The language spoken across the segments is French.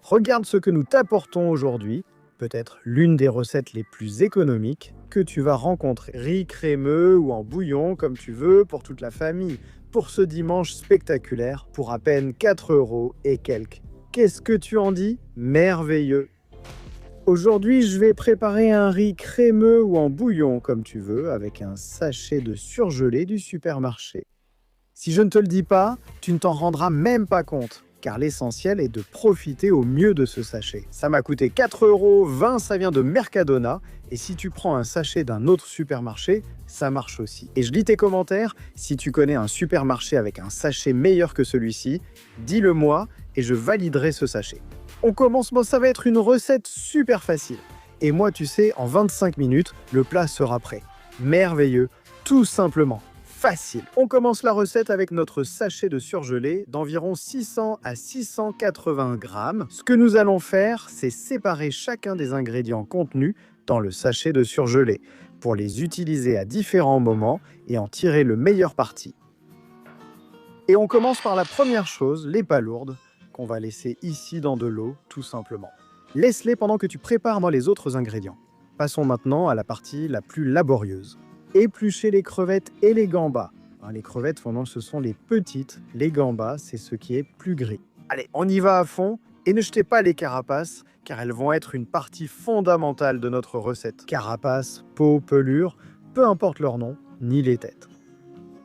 Regarde ce que nous t'apportons aujourd'hui, peut-être l'une des recettes les plus économiques que tu vas rencontrer. Riz crémeux ou en bouillon, comme tu veux, pour toute la famille. Pour ce dimanche spectaculaire, pour à peine 4 € et quelques. Qu'est-ce que tu en dis? Merveilleux! Aujourd'hui, je vais préparer un riz crémeux ou en bouillon, comme tu veux, avec un sachet de surgelé du supermarché. Si je ne te le dis pas, tu ne t'en rendras même pas compte, car l'essentiel est de profiter au mieux de ce sachet. Ça m'a coûté 4,20 €, ça vient de Mercadona, et si tu prends un sachet d'un autre supermarché, ça marche aussi. Et je lis tes commentaires, si tu connais un supermarché avec un sachet meilleur que celui-ci, dis-le moi et je validerai ce sachet. On commence, ça va être une recette super facile. Et moi, tu sais, en 25 minutes, le plat sera prêt. Merveilleux, tout simplement. Facile. On commence la recette avec notre sachet de surgelé d'environ 600 à 680 grammes. Ce que nous allons faire, c'est séparer chacun des ingrédients contenus dans le sachet de surgelé pour les utiliser à différents moments et en tirer le meilleur parti. Et on commence par la première chose, les palourdes, qu'on va laisser ici dans de l'eau, tout simplement. Laisse-les pendant que tu prépares les autres ingrédients. Passons maintenant à la partie la plus laborieuse. Éplucher les crevettes et les gambas. Les crevettes, ce sont les petites. Les gambas, c'est ce qui est plus gris. Allez, on y va à fond et ne jetez pas les carapaces, car elles vont être une partie fondamentale de notre recette. Carapaces, peau, pelure, peu importe leur nom, ni les têtes.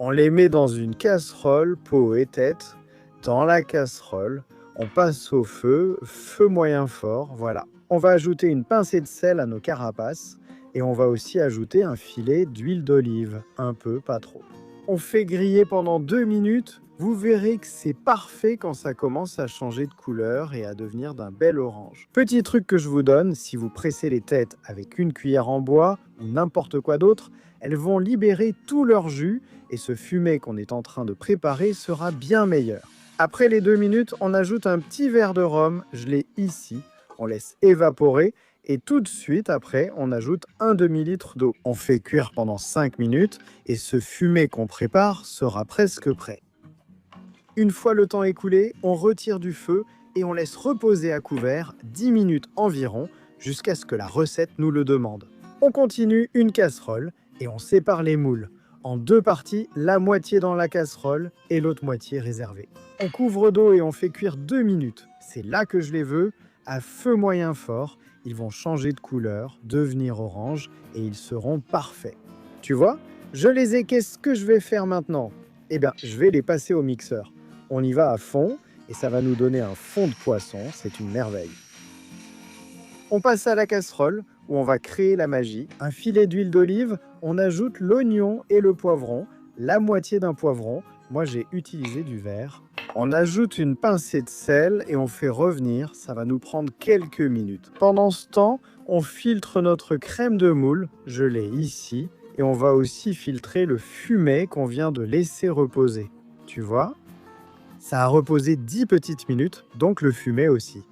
On les met dans une casserole, peau et tête. Dans la casserole, on passe au feu, feu moyen fort, voilà. On va ajouter une pincée de sel à nos carapaces et on va aussi ajouter un filet d'huile d'olive, un peu, pas trop. On fait griller pendant 2 minutes, vous verrez que c'est parfait quand ça commence à changer de couleur et à devenir d'un bel orange. Petit truc que je vous donne, si vous pressez les têtes avec une cuillère en bois ou n'importe quoi d'autre, elles vont libérer tout leur jus et ce fumet qu'on est en train de préparer sera bien meilleur. Après les 2 minutes, on ajoute un petit verre de rhum, je l'ai ici, on laisse évaporer et tout de suite après, on ajoute un demi-litre d'eau. On fait cuire pendant 5 minutes et ce fumet qu'on prépare sera presque prêt. Une fois le temps écoulé, on retire du feu et on laisse reposer à couvert 10 minutes environ jusqu'à ce que la recette nous le demande. On continue une casserole et on sépare les moules. En 2 parties, la moitié dans la casserole et l'autre moitié réservée. On couvre d'eau et on fait cuire 2 minutes. C'est là que je les veux, à feu moyen fort. Ils vont changer de couleur, devenir orange et ils seront parfaits. Tu vois, je les ai, qu'est-ce que je vais faire maintenant? Eh bien, je vais les passer au mixeur. On y va à fond et ça va nous donner un fond de poisson, c'est une merveille. On passe à la casserole où on va créer la magie. Un filet d'huile d'olive, on ajoute l'oignon et le poivron, la moitié d'un poivron. Moi, j'ai utilisé du vert. On ajoute une pincée de sel et on fait revenir. Ça va nous prendre quelques minutes. Pendant ce temps, on filtre notre crème de moule. Je l'ai ici. Et on va aussi filtrer le fumet qu'on vient de laisser reposer. Tu vois? Ça a reposé 10 petites minutes, donc le fumet aussi.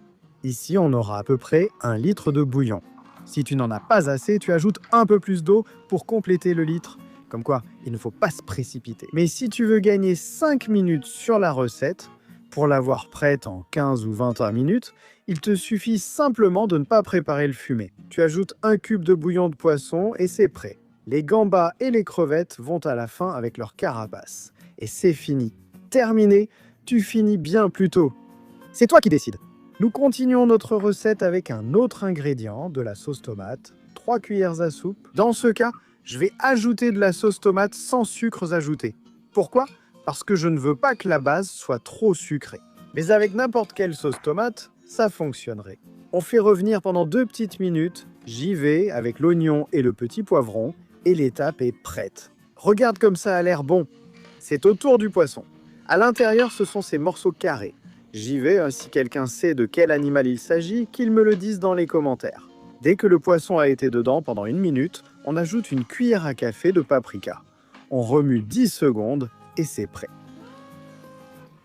Ici, on aura à peu près 1 litre de bouillon. Si tu n'en as pas assez, tu ajoutes un peu plus d'eau pour compléter le litre. Comme quoi, il ne faut pas se précipiter. Mais si tu veux gagner 5 minutes sur la recette, pour l'avoir prête en 15 ou 21 minutes, il te suffit simplement de ne pas préparer le fumet. Tu ajoutes 1 cube de bouillon de poisson et c'est prêt. Les gambas et les crevettes vont à la fin avec leur carapace. Et c'est fini. Terminé, tu finis bien plus tôt. C'est toi qui décides. Nous continuons notre recette avec un autre ingrédient, de la sauce tomate, 3 cuillères à soupe. Dans ce cas, je vais ajouter de la sauce tomate sans sucres ajoutés. Pourquoi? Parce que je ne veux pas que la base soit trop sucrée. Mais avec n'importe quelle sauce tomate, ça fonctionnerait. On fait revenir pendant 2 petites minutes. J'y vais avec l'oignon et le petit poivron et l'étape est prête. Regarde comme ça a l'air bon. C'est autour du poisson. À l'intérieur, ce sont ces morceaux carrés. J'y vais, si quelqu'un sait de quel animal il s'agit, qu'il me le dise dans les commentaires. Dès que le poisson a été dedans pendant 1 minute, on ajoute une cuillère à café de paprika. On remue 10 secondes et c'est prêt.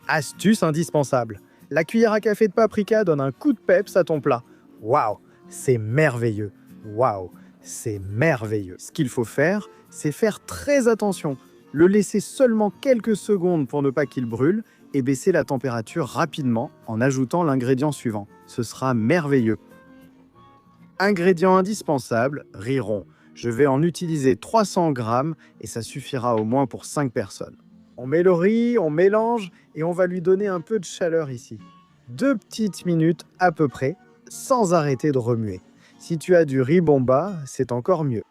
Astuce indispensable. La cuillère à café de paprika donne un coup de peps à ton plat. Waouh, c'est merveilleux. Waouh, c'est merveilleux. Ce qu'il faut faire, c'est faire très attention. Le laisser seulement quelques secondes pour ne pas qu'il brûle et baisser la température rapidement en ajoutant l'ingrédient suivant. Ce sera merveilleux. Ingrédient indispensable, riz rond. Je vais en utiliser 300 grammes et ça suffira au moins pour 5 personnes. On met le riz, on mélange et on va lui donner un peu de chaleur ici. 2 petites minutes à peu près, sans arrêter de remuer. Si tu as du riz bomba, c'est encore mieux.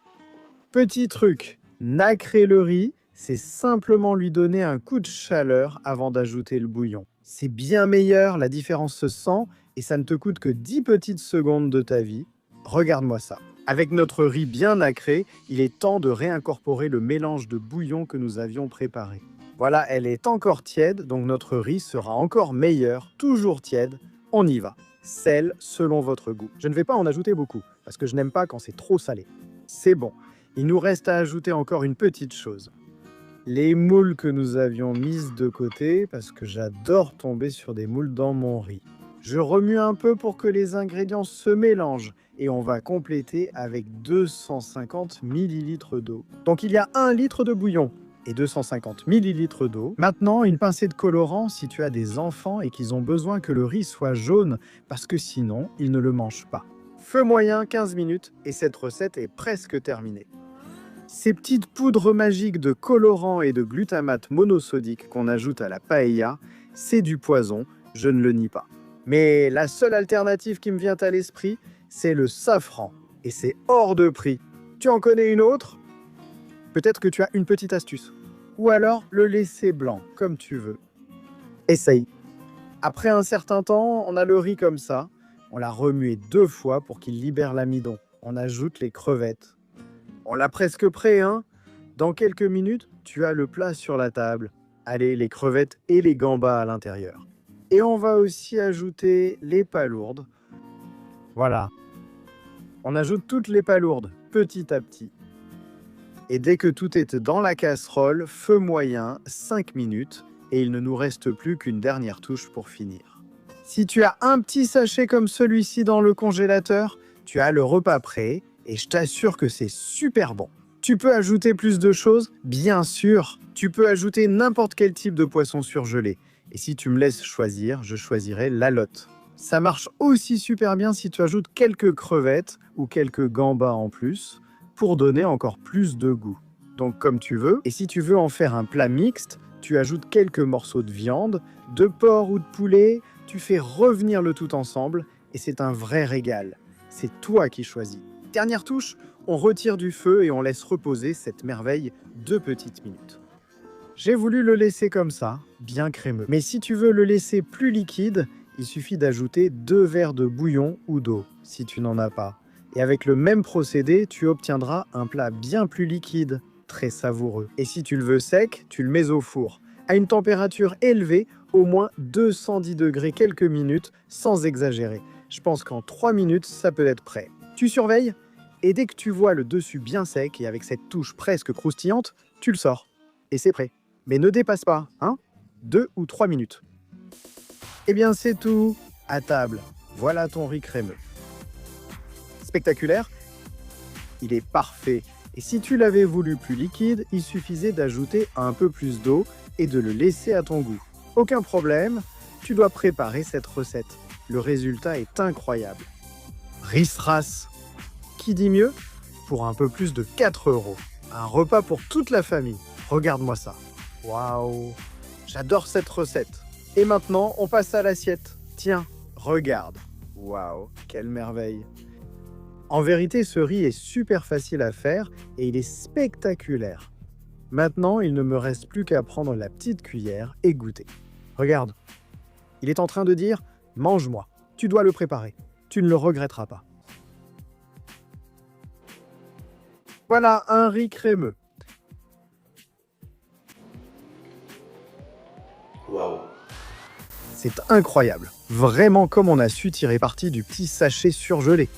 Petit truc, nacrer le riz, c'est simplement lui donner un coup de chaleur avant d'ajouter le bouillon. C'est bien meilleur, la différence se sent et ça ne te coûte que 10 petites secondes de ta vie. Regarde-moi ça. Avec notre riz bien nacré, il est temps de réincorporer le mélange de bouillon que nous avions préparé. Voilà, elle est encore tiède, donc notre riz sera encore meilleur, toujours tiède. On y va. Sel selon votre goût. Je ne vais pas en ajouter beaucoup, parce que je n'aime pas quand c'est trop salé. C'est bon. Il nous reste à ajouter encore une petite chose. Les moules que nous avions mises de côté, parce que j'adore tomber sur des moules dans mon riz. Je remue un peu pour que les ingrédients se mélangent et on va compléter avec 250 ml d'eau. Donc il y a 1 litre de bouillon et 250 ml d'eau. Maintenant, une pincée de colorant si tu as des enfants et qu'ils ont besoin que le riz soit jaune parce que sinon, ils ne le mangent pas. Feu moyen 15 minutes et cette recette est presque terminée. Ces petites poudres magiques de colorant et de glutamate monosodique qu'on ajoute à la paella, c'est du poison, je ne le nie pas. Mais la seule alternative qui me vient à l'esprit, c'est le safran. Et c'est hors de prix. Tu en connais une autre? Peut-être que tu as une petite astuce. Ou alors le laisser blanc, comme tu veux. Essaye. Après un certain temps, on a le riz comme ça. On l'a remué 2 fois pour qu'il libère l'amidon. On ajoute les crevettes. On l'a presque prêt, hein? Dans quelques minutes, tu as le plat sur la table. Allez, les crevettes et les gambas à l'intérieur. Et on va aussi ajouter les palourdes. Voilà. On ajoute toutes les palourdes, petit à petit. Et dès que tout est dans la casserole, feu moyen, 5 minutes, et il ne nous reste plus qu'une dernière touche pour finir. Si tu as un petit sachet comme celui-ci dans le congélateur, tu as le repas prêt, et je t'assure que c'est super bon. Tu peux ajouter plus de choses? Bien sûr. Tu peux ajouter n'importe quel type de poisson surgelé. Et si tu me laisses choisir, je choisirai l'alotte. Ça marche aussi super bien si tu ajoutes quelques crevettes ou quelques gambas en plus pour donner encore plus de goût. Donc comme tu veux. Et si tu veux en faire un plat mixte, tu ajoutes quelques morceaux de viande, de porc ou de poulet, tu fais revenir le tout ensemble et c'est un vrai régal. C'est toi qui choisis. Dernière touche, on retire du feu et on laisse reposer cette merveille 2 petites minutes. J'ai voulu le laisser comme ça, bien crémeux. Mais si tu veux le laisser plus liquide, il suffit d'ajouter 2 verres de bouillon ou d'eau, si tu n'en as pas. Et avec le même procédé, tu obtiendras un plat bien plus liquide, très savoureux. Et si tu le veux sec, tu le mets au four, à une température élevée, au moins 210 degrés quelques minutes, sans exagérer. Je pense qu'en 3 minutes, ça peut être prêt. Tu surveilles, et dès que tu vois le dessus bien sec et avec cette touche presque croustillante, tu le sors. Et c'est prêt. Mais ne dépasse pas, hein? 2 ou 3 minutes. Eh bien, c'est tout. À table, voilà ton riz crémeux. Spectaculaire? Il est parfait. Et si tu l'avais voulu plus liquide, il suffisait d'ajouter un peu plus d'eau et de le laisser à ton goût. Aucun problème, tu dois préparer cette recette. Le résultat est incroyable. Riz-Ras. Qui dit mieux? Pour un peu plus de 4 €. Un repas pour toute la famille. Regarde-moi ça. Waouh! J'adore cette recette. Et maintenant, on passe à l'assiette. Tiens, regarde. Waouh, quelle merveille. En vérité, ce riz est super facile à faire et il est spectaculaire. Maintenant, il ne me reste plus qu'à prendre la petite cuillère et goûter. Regarde. Il est en train de dire « Mange-moi ». Tu dois le préparer. Tu ne le regretteras pas. Voilà un riz crémeux. Waouh! C'est incroyable, vraiment comme on a su tirer parti du petit sachet surgelé.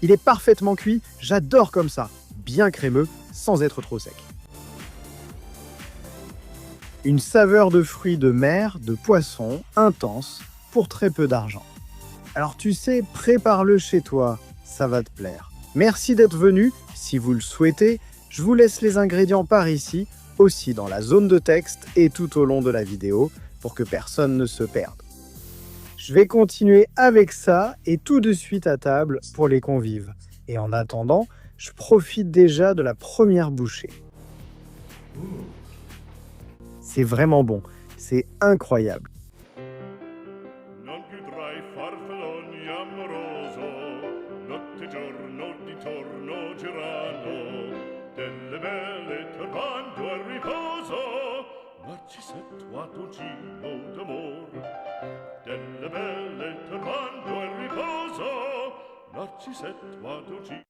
Il est parfaitement cuit, j'adore comme ça, bien crémeux, sans être trop sec. Une saveur de fruits de mer, de poisson, intense, pour très peu d'argent. Alors tu sais, prépare-le chez toi, ça va te plaire. Merci d'être venu, si vous le souhaitez, je vous laisse les ingrédients par ici, aussi dans la zone de texte et tout au long de la vidéo. pour que personne ne se perde. Je vais continuer avec ça et tout de suite à table pour les convives. Et en attendant, je profite déjà de la première bouchée. C'est vraiment bon, c'est incroyable. Non più tra i farfalloni amoroso, notte e giorno d'intorno girano, delle belle turbando al riposo, Narcisetto a dolcino d'amor. Delle belle turbando al riposo, Narcisetto a dolcino